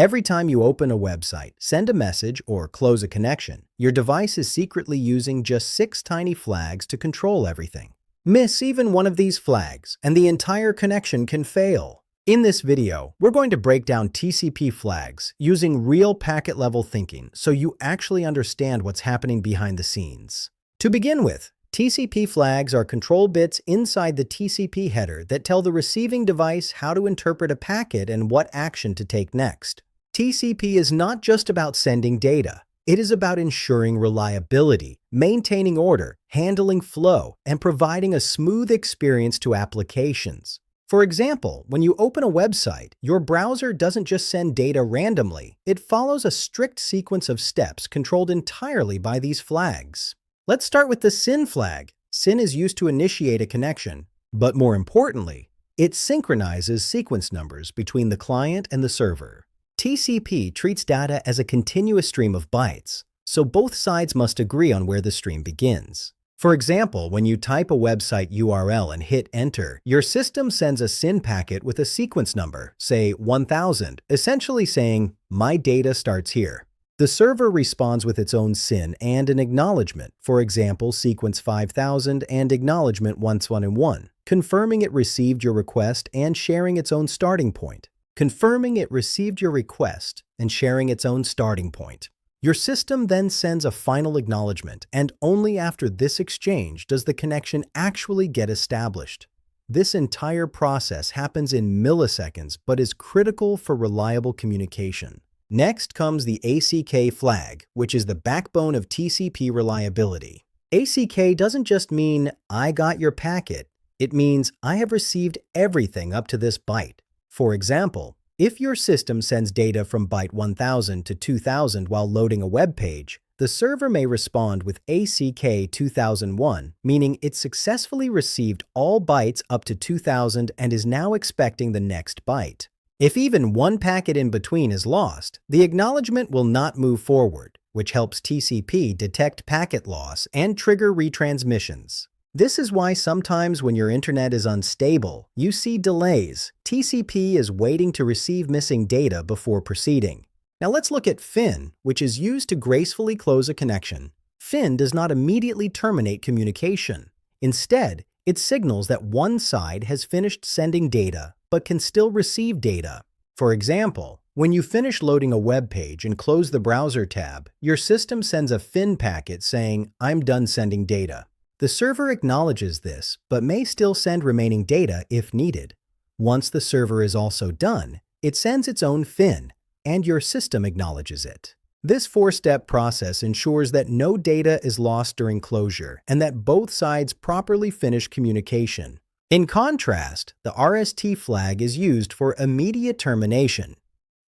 Every time you open a website, send a message, or close a connection, your device is secretly using just 6 tiny flags to control everything. Miss even one of these flags, and the entire connection can fail. In this video, we're going to break down TCP flags using real packet-level thinking so you actually understand what's happening behind the scenes. To begin with, TCP flags are control bits inside the TCP header that tell the receiving device how to interpret a packet and what action to take next. TCP is not just about sending data. It is about ensuring reliability, maintaining order, handling flow, and providing a smooth experience to applications. For example, when you open a website, your browser doesn't just send data randomly. It follows a strict sequence of steps controlled entirely by these flags. Let's start with the SYN flag. SYN is used to initiate a connection, but more importantly, it synchronizes sequence numbers between the client and the server. TCP treats data as a continuous stream of bytes, so both sides must agree on where the stream begins. For example, when you type a website URL and hit enter, your system sends a SYN packet with a sequence number, say 1000, essentially saying, "My data starts here." The server responds with its own SYN and an acknowledgment, for example, sequence 5000 and acknowledgment 1111, confirming it received your request and sharing its own starting point. Confirming it received your request and sharing its own starting point. Your system then sends a final acknowledgment, and only after this exchange does the connection actually get established. This entire process happens in milliseconds but is critical for reliable communication. Next comes the ACK flag, which is the backbone of TCP reliability. ACK doesn't just mean, "I got your packet." It means, "I have received everything up to this byte." For example, if your system sends data from byte 1000 to 2000 while loading a web page, the server may respond with ACK 2001, meaning it successfully received all bytes up to 2000 and is now expecting the next byte. If even one packet in between is lost, the acknowledgement will not move forward, which helps TCP detect packet loss and trigger retransmissions. This is why sometimes when your internet is unstable, you see delays. TCP is waiting to receive missing data before proceeding. Now let's look at FIN, which is used to gracefully close a connection. FIN does not immediately terminate communication. Instead, it signals that one side has finished sending data but can still receive data. For example, when you finish loading a web page and close the browser tab, your system sends a FIN packet saying, "I'm done sending data." The server acknowledges this, but may still send remaining data if needed. Once the server is also done, it sends its own FIN, and your system acknowledges it. This 4-step process ensures that no data is lost during closure and that both sides properly finish communication. In contrast, the RST flag is used for immediate termination.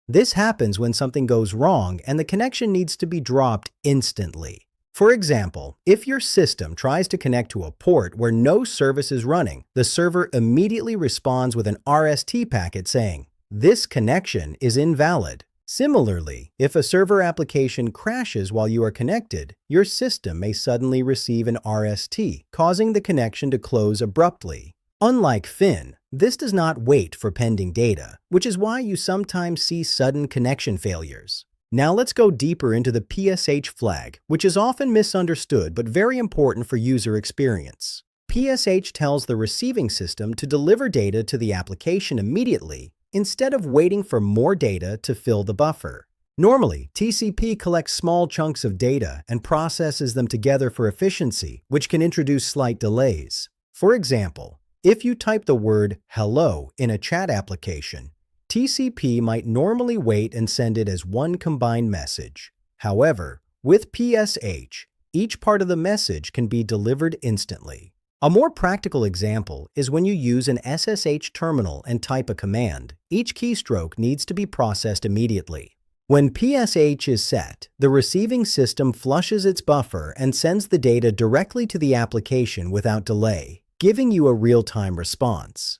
This happens when something goes wrong and the connection needs to be dropped instantly. For example, if your system tries to connect to a port where no service is running, the server immediately responds with an RST packet saying, "This connection is invalid." Similarly, if a server application crashes while you are connected, your system may suddenly receive an RST, causing the connection to close abruptly. Unlike FIN, this does not wait for pending data, which is why you sometimes see sudden connection failures. Now let's go deeper into the PSH flag, which is often misunderstood but very important for user experience. PSH tells the receiving system to deliver data to the application immediately instead of waiting for more data to fill the buffer. Normally, TCP collects small chunks of data and processes them together for efficiency, which can introduce slight delays. For example, if you type the word "hello" in a chat application, TCP might normally wait and send it as one combined message. However, with PSH, each part of the message can be delivered instantly. A more practical example is when you use an SSH terminal and type a command. Each keystroke needs to be processed immediately. When PSH is set, the receiving system flushes its buffer and sends the data directly to the application without delay, giving you a real-time response.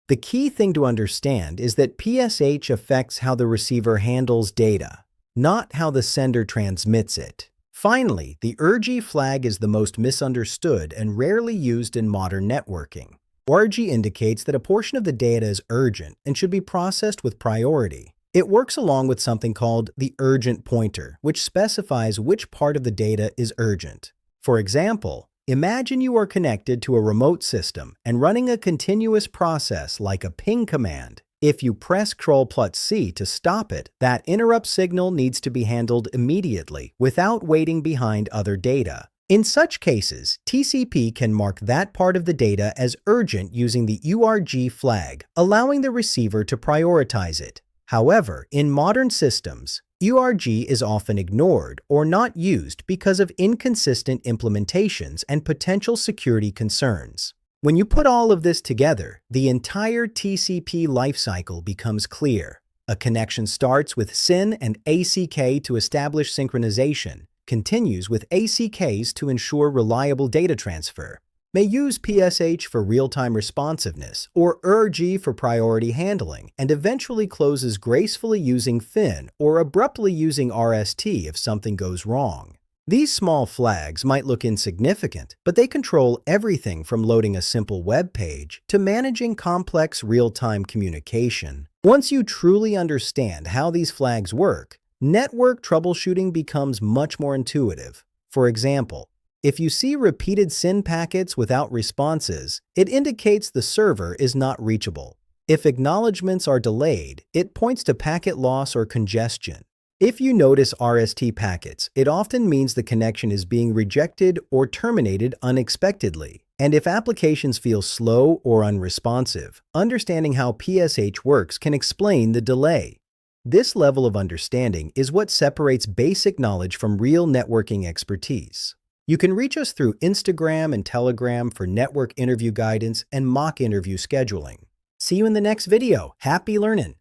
The key thing to understand is that PSH affects how the receiver handles data, not how the sender transmits it. Finally, the URG flag is the most misunderstood and rarely used in modern networking. URG indicates that a portion of the data is urgent and should be processed with priority. It works along with something called the urgent pointer, which specifies which part of the data is urgent. For example, imagine you are connected to a remote system and running a continuous process like a ping command. If you press Ctrl+C to stop it, that interrupt signal needs to be handled immediately without waiting behind other data. In such cases, TCP can mark that part of the data as urgent using the URG flag, allowing the receiver to prioritize it. However, in modern systems, URG is often ignored or not used because of inconsistent implementations and potential security concerns. When you put all of this together, the entire TCP lifecycle becomes clear. A connection starts with SYN and ACK to establish synchronization, continues with ACKs to ensure reliable data transfer, may use PSH for real-time responsiveness or URG for priority handling, and eventually closes gracefully using FIN or abruptly using RST if something goes wrong. These small flags might look insignificant, but they control everything from loading a simple web page to managing complex real-time communication. Once you truly understand how these flags work, network troubleshooting becomes much more intuitive. For example, if you see repeated SYN packets without responses, it indicates the server is not reachable. If acknowledgments are delayed, it points to packet loss or congestion. If you notice RST packets, it often means the connection is being rejected or terminated unexpectedly. And if applications feel slow or unresponsive, understanding how PSH works can explain the delay. This level of understanding is what separates basic knowledge from real networking expertise. You can reach us through Instagram and Telegram for network interview guidance and mock interview scheduling. See you in the next video. Happy learning!